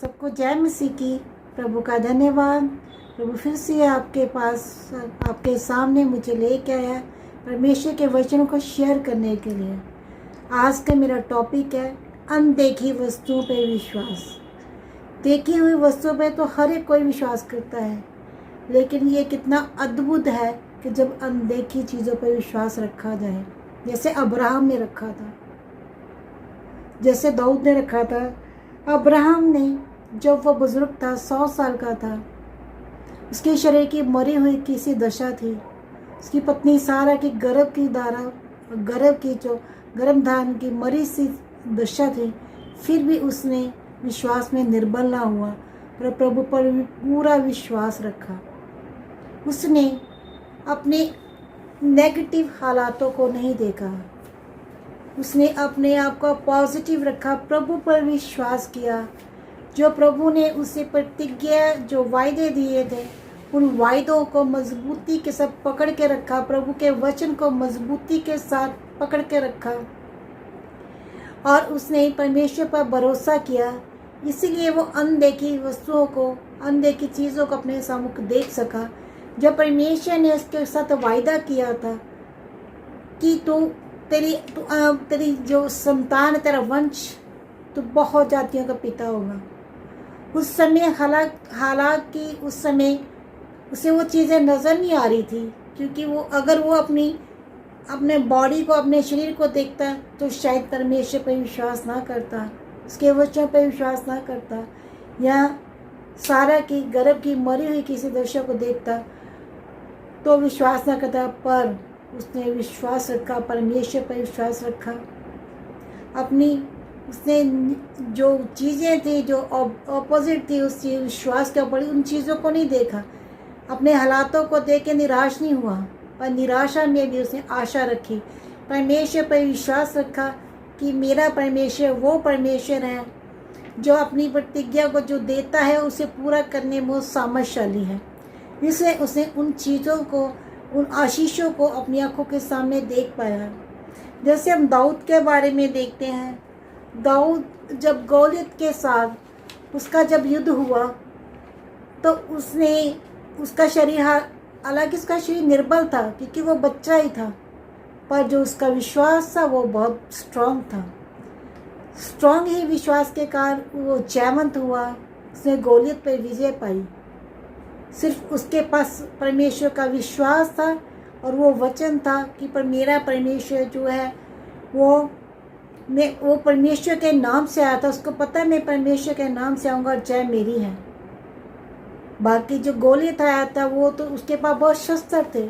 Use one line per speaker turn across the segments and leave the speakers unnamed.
सबको जय मसीह की। प्रभु का धन्यवाद। प्रभु फिर से आपके पास आपके सामने मुझे लेके आया परमेश्वर के वचनों को शेयर करने के लिए। आज का मेरा टॉपिक है अनदेखी वस्तुओं पे विश्वास। देखी हुई वस्तुओं पे तो हर एक कोई विश्वास करता है, लेकिन ये कितना अद्भुत है कि जब अनदेखी चीज़ों पर विश्वास रखा जाए, जैसे अब्राहम ने रखा था, जैसे दाऊद ने रखा था। अब्राहम ने जब वह बुजुर्ग था, 100 साल का था, उसके शरीर की मरी हुई किसी दशा थी, उसकी पत्नी सारा की गर्भधारण की मरी सी दशा थी, फिर भी उसने विश्वास में निर्बल ना हुआ और प्रभु पर पूरा विश्वास रखा। उसने अपने नेगेटिव हालातों को नहीं देखा, उसने अपने आप को पॉजिटिव रखा, प्रभु पर विश्वास किया। जो प्रभु ने उसे प्रतिज्ञा, जो वायदे दिए थे, उन वायदों को मजबूती के साथ पकड़ के रखा, प्रभु के वचन को मजबूती के साथ पकड़ के रखा और उसने परमेश्वर पर भरोसा किया। इसीलिए वो अनदेखी वस्तुओं को, अनदेखी चीज़ों को अपने सम्मुख देख सका। जब परमेश्वर ने उसके साथ वायदा किया था कि तेरी जो संतान, तेरा वंश, तो बहुत जातियों का पिता होगा। उस समय हालांकि उस समय उसे वो चीज़ें नज़र नहीं आ रही थी, क्योंकि अगर वो अपने बॉडी को, अपने शरीर को देखता तो शायद परमेश्वर पर विश्वास ना करता, उसके वचनों पर विश्वास ना करता, या सारा की गर्भ की मरी हुई किसी दशा को देखता तो विश्वास ना करता। पर उसने विश्वास रखा, परमेश्वर पर विश्वास रखा। उसने जो चीज़ें थी, जो ऑपोजिट थी उस विश्वास के ऊपर, उन चीज़ों को नहीं देखा। अपने हालातों को देख के निराश नहीं हुआ, पर निराशा में भी उसने आशा रखी, परमेश्वर पर विश्वास रखा कि मेरा परमेश्वर वो परमेश्वर है जो अपनी प्रतिज्ञा को जो देता है उसे पूरा करने में वो सामर्थ्यशाली है। इसलिए उसने उन चीज़ों को, उन आशीषों को अपनी आंखों के सामने देख पाया। जैसे हम दाऊद के बारे में देखते हैं, दाऊद जब गोलियत के साथ उसका जब युद्ध हुआ तो उसका शरीर, हालांकि उसका शरीर निर्बल था क्योंकि वो बच्चा ही था, पर जो उसका विश्वास था वो बहुत स्ट्रांग था। स्ट्रांग ही विश्वास के कारण वो जयवंत हुआ, उसने गोलियत पर विजय पाई। सिर्फ उसके पास परमेश्वर का विश्वास था और वो वचन था कि पर मेरा परमेश्वर जो है वो परमेश्वर के नाम से आया था। उसको पता है मैं परमेश्वर के नाम से आऊँगा और जय मेरी है। बाकी जो गोलियत आया था वो तो उसके पास बहुत शस्त्र थे,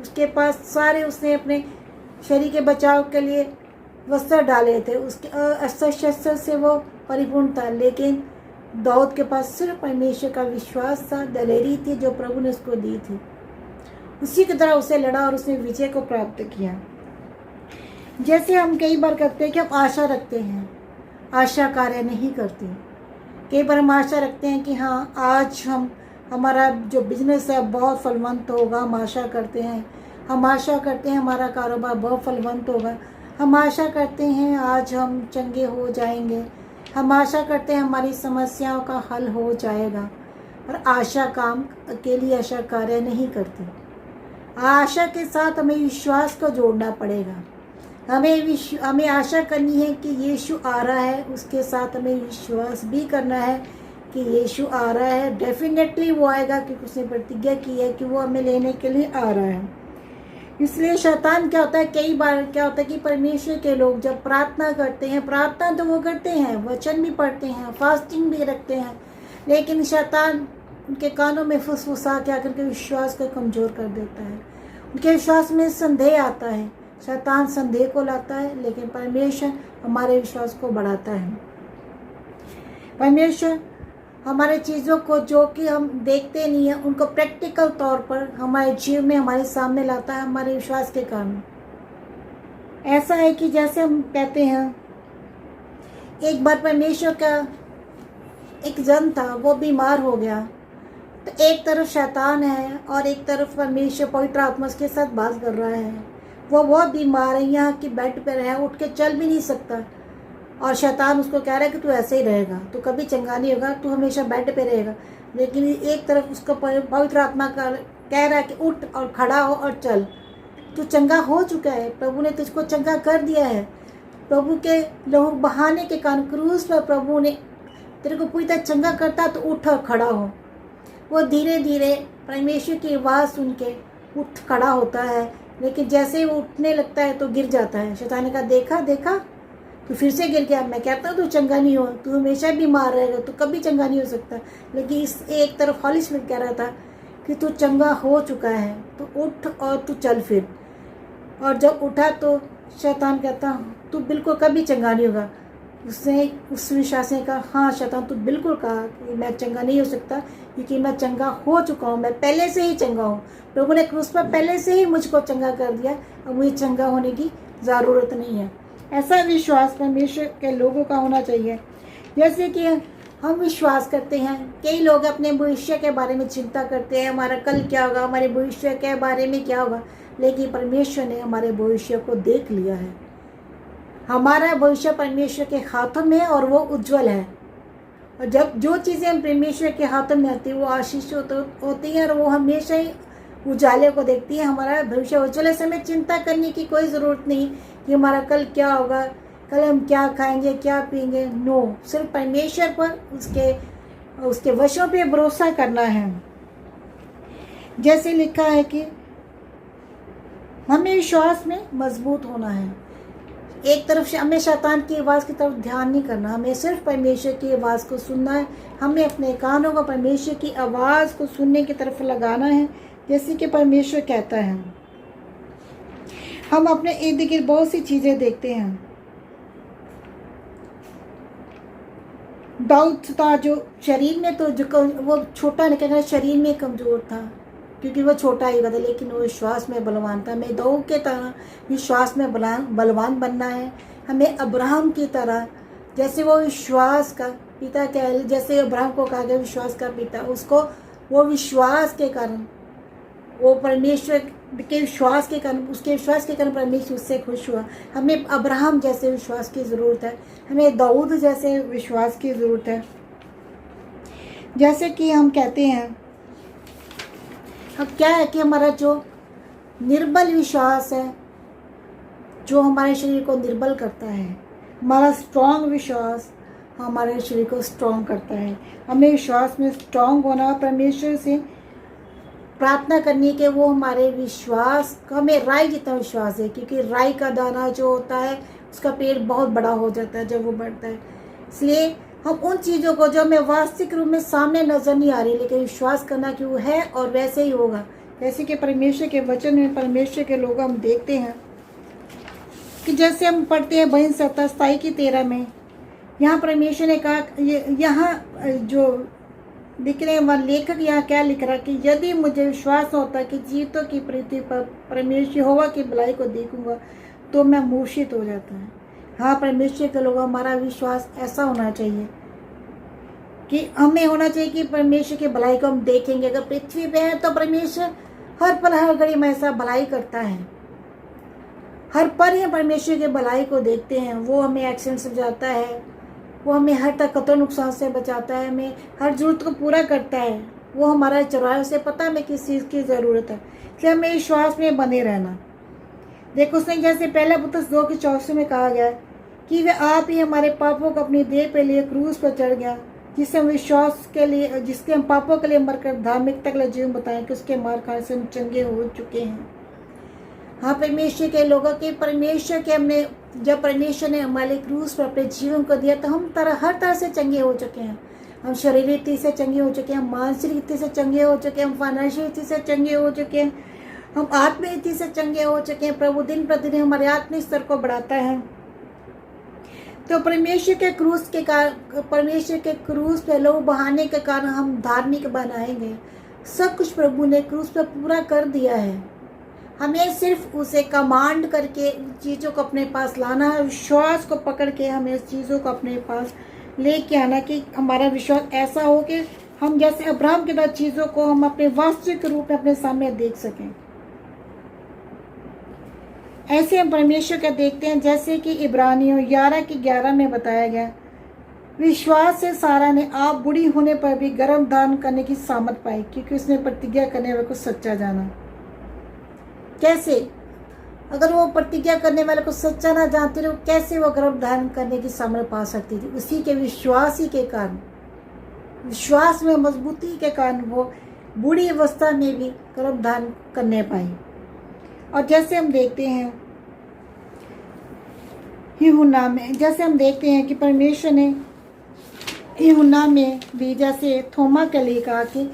उसके पास सारे, उसने अपने शरीर के बचाव के लिए वस्त्र डाले थे, उसके अस्त्र शस्त्र से वो परिपूर्ण था। लेकिन दाऊद के पास सिर्फ परमेश्वर का विश्वास था, दलेरी थी जो प्रभु ने उसको दी थी। उसी की तरह उसे लड़ा और उसने विजय को प्राप्त किया। जैसे हम कई बार करते हैं कि हम आशा रखते हैं, आशा कार्य नहीं करती। कई बार हम आशा रखते हैं कि हाँ, आज हमारा जो बिजनेस है बहुत फलवंत होगा, हम आशा करते हैं। हम आशा करते हैं हमारा कारोबार बहुत फलवंत होगा। हम आशा करते हैं आज हम चंगे हो जाएंगे। हम आशा करते हैं हमारी समस्याओं का हल हो जाएगा। पर आशा काम अकेली आशा कार्य नहीं करती। आशा के साथ हमें विश्वास को जोड़ना पड़ेगा। हमें आशा करनी है कि यीशु आ रहा है, उसके साथ हमें विश्वास भी करना है कि यीशु आ रहा है, डेफिनेटली वो आएगा, क्योंकि उसने प्रतिज्ञा की है कि वो हमें लेने के लिए आ रहा है। इसलिए शैतान क्या होता है, कई बार क्या होता है कि परमेश्वर के लोग जब प्रार्थना करते हैं, प्रार्थना तो वो करते हैं, वचन भी पढ़ते हैं, फास्टिंग भी रखते हैं, लेकिन शैतान उनके कानों में फुसफुसा के आकर के विश्वास को कमज़ोर कर देता है। उनके विश्वास में संदेह आता है। शैतान संदेह को लाता है, लेकिन परमेश्वर हमारे विश्वास को बढ़ाता है। परमेश्वर हमारे चीज़ों को जो कि हम देखते नहीं हैं उनको प्रैक्टिकल तौर पर हमारे जीवन में हमारे सामने लाता है, हमारे विश्वास के कारण। ऐसा है कि जैसे हम कहते हैं, एक बार परमेश्वर का एक जन था, वो बीमार हो गया, तो एक तरफ शैतान है और एक तरफ परमेश्वर पवित्र आत्मा उसके साथ बात कर रहा है। वो बहुत बीमार है, यहाँ की बेड पर है, उठ के चल भी नहीं सकता। और शैतान उसको कह रहा है कि तू ऐसे ही रहेगा, तू कभी चंगा नहीं होगा, तू हमेशा बेड पे रहेगा। लेकिन एक तरफ उसको पवित्र आत्मा कह रहा है कि उठ और खड़ा हो और चल, तू चंगा हो चुका है, प्रभु ने तुझको चंगा कर दिया है। प्रभु के लहू बहाने के कारण क्रूस पर प्रभु ने तेरे को पूरी तरह चंगा करता, तो उठ और खड़ा हो। वो धीरे धीरे परमेश्वर की आवाज़ सुन के उठ खड़ा होता है, लेकिन जैसे ही वो उठने लगता है तो गिर जाता है। शैतान ने कहा, देखा देखा तू फिर से गिर गया, मैं कहता हूँ तू चंगा नहीं हो, तू हमेशा बीमार रहेगा, तू कभी चंगा नहीं हो सकता। लेकिन इस एक तरफ हॉली स्पिरिट कह रहा था कि तू चंगा हो चुका है, तू उठ और तू चल फिर। और जब उठा तो शैतान कहता, तू बिल्कुल कभी चंगा नहीं होगा। उसने उस विश्वास ने कहा, हाँ शैतान तू बिल्कुल कहा कि मैं चंगा नहीं हो सकता, क्योंकि मैं चंगा हो चुका हूँ, मैं पहले से ही चंगा हूँ। प्रभु ने क्रूस पर पहले से ही मुझको चंगा कर दिया, अब मुझे चंगा होने की ज़रूरत नहीं है। ऐसा विश्वास परमेश्वर के लोगों का होना चाहिए। जैसे कि हम विश्वास करते हैं, कई लोग अपने भविष्य के बारे में चिंता करते हैं, हमारा कल क्या होगा, हमारे भविष्य के बारे में क्या होगा। लेकिन परमेश्वर ने हमारे भविष्य को देख लिया है। हमारा भविष्य परमेश्वर के हाथों में है और वो उज्जवल है। और जब जो चीज़ें हम परमेश्वर के हाथों में आती है वो आशीष होती है, और वो हमेशा ही उजाले को देखती है। हमारा भविष्य उज्जवल है, हमें चिंता करने की कोई ज़रूरत नहीं कि हमारा कल क्या होगा, कल हम क्या खाएंगे, क्या पिएंगे। नो, सिर्फ परमेश्वर पर उसके वचनों पे भरोसा करना है। जैसे लिखा है कि हमें विश्वास में मजबूत होना है। एक तरफ से हमें शैतान की आवाज़ की तरफ ध्यान नहीं करना, हमें सिर्फ परमेश्वर की आवाज़ को सुनना है। हमें अपने कानों को परमेश्वर की आवाज़ को सुनने की तरफ लगाना है, जैसे कि परमेश्वर कहता है। हम अपने इर्द गिर्द बहुत सी चीज़ें देखते हैं। दाऊद था जो शरीर में तो वो छोटा निकल, शरीर में कमज़ोर था क्योंकि वो छोटा ही था, लेकिन वो विश्वास में बलवान था। हमें दाऊद के तरह विश्वास में बलवान बनना है। हमें अब्राहम की तरह, जैसे वो विश्वास का पिता कह, जैसे अब्राहम को कहा गया विश्वास का पिता, उसको वो विश्वास के कारण, वो परमेश्वर के विश्वास के कारण, उसके विश्वास के कारण परमेश्वर उससे खुश हुआ। हमें अब्राहम जैसे विश्वास की ज़रूरत है, हमें दाऊद जैसे विश्वास की ज़रूरत है। जैसे कि हम कहते हैं, अब क्या है कि हमारा जो निर्बल विश्वास है, जो हमारे शरीर को निर्बल करता है, हमारा स्ट्रॉन्ग विश्वास हमारे शरीर को स्ट्रॉन्ग करता है। हमें विश्वास में स्ट्रॉन्ग होना, परमेश्वर से प्रार्थना करनी कि वो हमारे विश्वास, हमें राई जितना विश्वास है, क्योंकि राई का दाना जो होता है उसका पेड़ बहुत बड़ा हो जाता है जब वो बढ़ता है। इसलिए हम उन चीज़ों को जो हमें वास्तविक रूप में सामने नजर नहीं आ रही, लेकिन विश्वास करना कि वो है और वैसे ही होगा। जैसे कि परमेश्वर के वचन में, परमेश्वर के लोग हम देखते हैं कि जैसे हम पढ़ते हैं भजन 27:13 में, यहाँ परमेश्वर ने कहा, यहाँ जो लिख रहे हैं लेखक यहाँ क्या लिख रहा है कि यदि मुझे विश्वास होता कि जीवितों की पृथ्वी पर परमेश्वर यहोवा की भलाई को देखूंगा तो मैं मूर्छित हो जाता है। हाँ, परमेश्वर के लोग, हमारा विश्वास ऐसा होना चाहिए कि हमें होना चाहिए कि परमेश्वर की भलाई को हम देखेंगे। अगर पृथ्वी पे है तो परमेश्वर हर पल हर घड़ी में ऐसा भलाई करता है, हर पल ही परमेश्वर की भलाई को देखते हैं। वो हमें एक्सीडेंट से बचाता है, वो हमें हर तक खतरा नुकसान से बचाता है, हमें हर जरूरत को पूरा करता है। वो हमारा चौराहे से पता हमें किस चीज़ की ज़रूरत है, इसलिए हमें विश्वास में बने रहना। देखो, उसने जैसे पहला पतरस 2:34 में कहा गया कि वे आप ही हमारे पापों को अपनी देह पे लिए क्रूस पर चढ़ गया, जिससे हम विश्वास के लिए, जिसके हम पापों के लिए मरकर धार्मिकता के लिए जीवन बताएं कि उसके मार खाने से हम चंगे हो चुके हैं। हाँ, परमेश्वर के लोगों के, परमेश्वर के हमने, जब परमेश्वर ने हमारे क्रूस पर अपने जीवन को दिया तो हम हर तरह से चंगे हो चुके हैं। हम शारीरिक रीति से चंगे हो चुके हैं, हम मानसिक रीति से चंगे हो चुके हैं, हम फाइनेंशियल रीति से चंगे हो चुके हैं, हम आत्मिक रीति से चंगे हो चुके हैं। प्रभु दिन प्रतिदिन हमारे आत्मिक स्तर को बढ़ाता है। तो परमेश्वर के क्रूस के कारण, परमेश्वर के क्रूस पे लोग बहाने के कारण हम धार्मिक बनाएंगे। सब कुछ प्रभु ने क्रूस पर पूरा कर दिया है। हमें सिर्फ उसे कमांड करके उन चीज़ों को अपने पास लाना है, विश्वास को पकड़ के हमें उस चीज़ों को अपने पास लेके आना कि हमारा विश्वास ऐसा हो कि हम जैसे अब्राहम के बाद चीज़ों को हम अपने वास्तविक रूप में अपने सामने देख सकें। ऐसे हम परमेश्वर का देखते हैं, जैसे कि इब्रानियों 11:11 में बताया गया, विश्वास से सारा ने आप बूढ़ी होने पर भी गर्भ धारण करने की सामर्थ पाई, क्योंकि उसने प्रतिज्ञा करने वाले को सच्चा जाना। कैसे? अगर वो प्रतिज्ञा करने वाले को सच्चा ना जानते रहे, कैसे वो गर्भ धारण करने की सामर्थ पा सकती थी? उसी के विश्वास ही के कारण, विश्वास में मजबूती के कारण वो बूढ़ी अवस्था में भी गर्भ धारण करने पाई। और जैसे हम देखते हैं यूहन्ना में, जैसे हम देखते हैं कि परमेश्वर ने यूहन्ना में भी जैसे थोमा के लिए कहा कि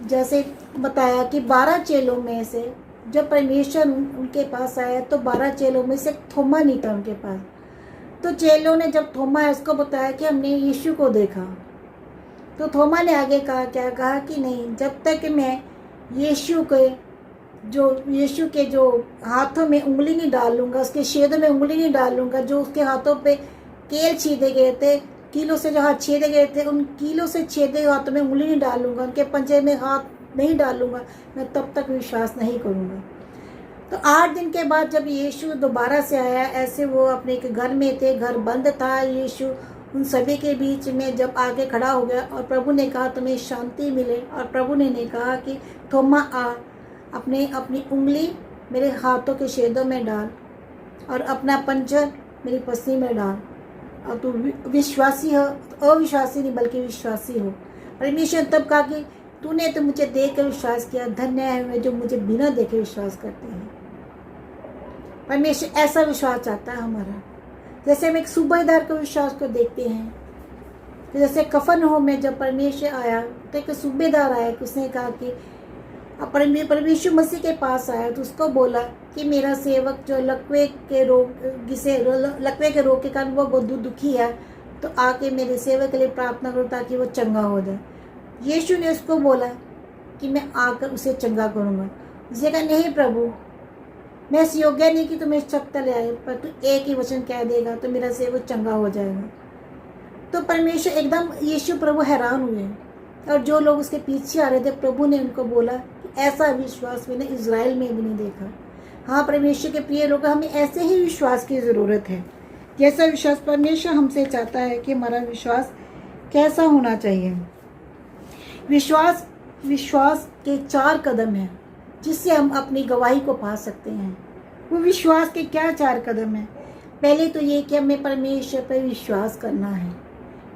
जैसे बताया कि 12 चेलों में से जब परमेश्वर उनके पास आया तो 12 चेलों में से थोमा नहीं था उनके पास। तो चेलों ने जब थोमा इसको बताया कि हमने यीशु को देखा, तो थोमा ने आगे कहा, क्या कहा कि नहीं, जब तक मैं यीशु के जो हाथों में उंगली नहीं डालूंगा, उसके छेदों में उंगली नहीं डालूंगा, जो उसके हाथों पे कील छेदे गए थे, कीलों से जो हाथ छेदे गए थे, उन कीलों से छेदे हाथों में उंगली नहीं डालूंगा, उनके पंजे में हाथ नहीं डालूंगा, मैं तब तक विश्वास नहीं करूंगा। तो 8 दिन के बाद जब यीशु दोबारा से आया, ऐसे वो अपने एक घर में थे, घर बंद था, यीशु उन सभी के बीच में जब आके खड़ा हो गया और प्रभु ने कहा तुम्हें शांति मिले, और प्रभु ने कहा कि थोमा आ, अपनी उंगली मेरे हाथों के छेदों में डाल और अपना पंजर मेरी पसली में डाल, और तू विश्वासी हो, अविश्वासी नहीं बल्कि विश्वासी हो। परमेश्वर तब कहा कि तूने तो मुझे देख कर विश्वास किया, धन्य है वे जो मुझे बिना देखे विश्वास करते हैं। परमेश्वर ऐसा विश्वास चाहता है हमारा। जैसे हम एक सूबेदार के विश्वास को देखते हैं, तो जैसे कफरनहूम में जब परमेश्वर आया तो एक सूबेदार आया कि उसने कहा कि परमेश्वर मसीह के पास आया, तो उसको बोला कि मेरा सेवक जो लकवे के रोग के कारण वो बहुत दुखी है, तो आके मेरे सेवक के लिए प्रार्थना करो ताकि वो चंगा हो जाए। यीशु ने उसको बोला कि मैं आकर उसे चंगा करूँगा। उसने कहा नहीं प्रभु, मैं इस योग्य नहीं कि तुम्हें शक्ति ले आए, पर तू एक ही वचन कह देगा तो मेरा सेवक चंगा हो जाएगा। तो परमेश्वर एकदम यीशु प्रभु हैरान हुए, और जो लोग उसके पीछे आ रहे थे, प्रभु ने उनको बोला कि ऐसा विश्वास मैंने इज़राइल में भी नहीं देखा। हाँ परमेश्वर के प्रिय लोग, हमें ऐसे ही विश्वास की ज़रूरत है, जैसा विश्वास परमेश्वर हमसे चाहता है कि हमारा विश्वास कैसा होना चाहिए। विश्वास के 4 कदम हैं जिससे हम अपनी गवाही को पा सकते हैं। वो विश्वास के क्या 4 कदम हैं? पहले तो ये कि हमें परमेश्वर पर विश्वास करना है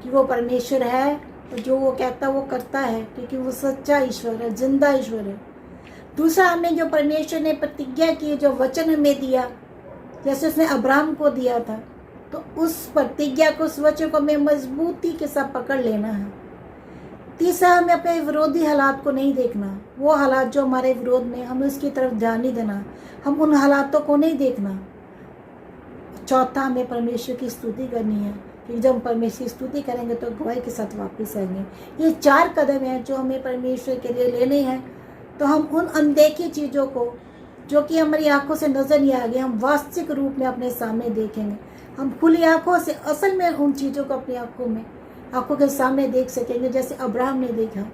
कि वो परमेश्वर है और जो वो कहता वो करता है, क्योंकि वो सच्चा ईश्वर है, जिंदा ईश्वर है। दूसरा, हमें जो परमेश्वर ने प्रतिज्ञा की, जो वचन हमें दिया, जैसे उसने अब्राहम को दिया था, तो उस प्रतिज्ञा को, उस वचन को हमें मजबूती के साथ पकड़ लेना है। तीसरा, हमें अपने विरोधी हालात को नहीं देखना, वो हालात जो हमारे विरोध में, हमें उसकी तरफ ध्यान नहीं देना, हम उन हालातों को नहीं देखना। चौथा, हमें परमेश्वर की स्तुति करनी है, क्योंकि जब हम परमेश्वर की स्तुति करेंगे तो गवाही के साथ वापस आएंगे। ये 4 कदम हैं जो हमें परमेश्वर के लिए लेने हैं। तो हम उन अनदेखी चीज़ों को, जो कि हमारी आंखों से नजर नहीं आ गई, हम वास्तविक रूप में अपने सामने देखेंगे। हम खुली आंखों से असल में उन चीज़ों को अपनी आंखों के सामने देख सकेंगे, जैसे अब्राहम ने देखा,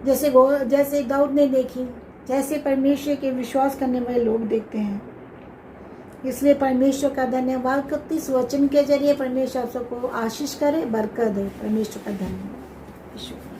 जैसे दाऊद ने देखी, जैसे परमेश्वर के विश्वास करने वाले लोग देखते हैं। इसलिए परमेश्वर का धन्यवाद करती, इस वचन के जरिए परमेश्वर आप सबको आशीष करे, बरकत दे। परमेश्वर का धन्यवाद।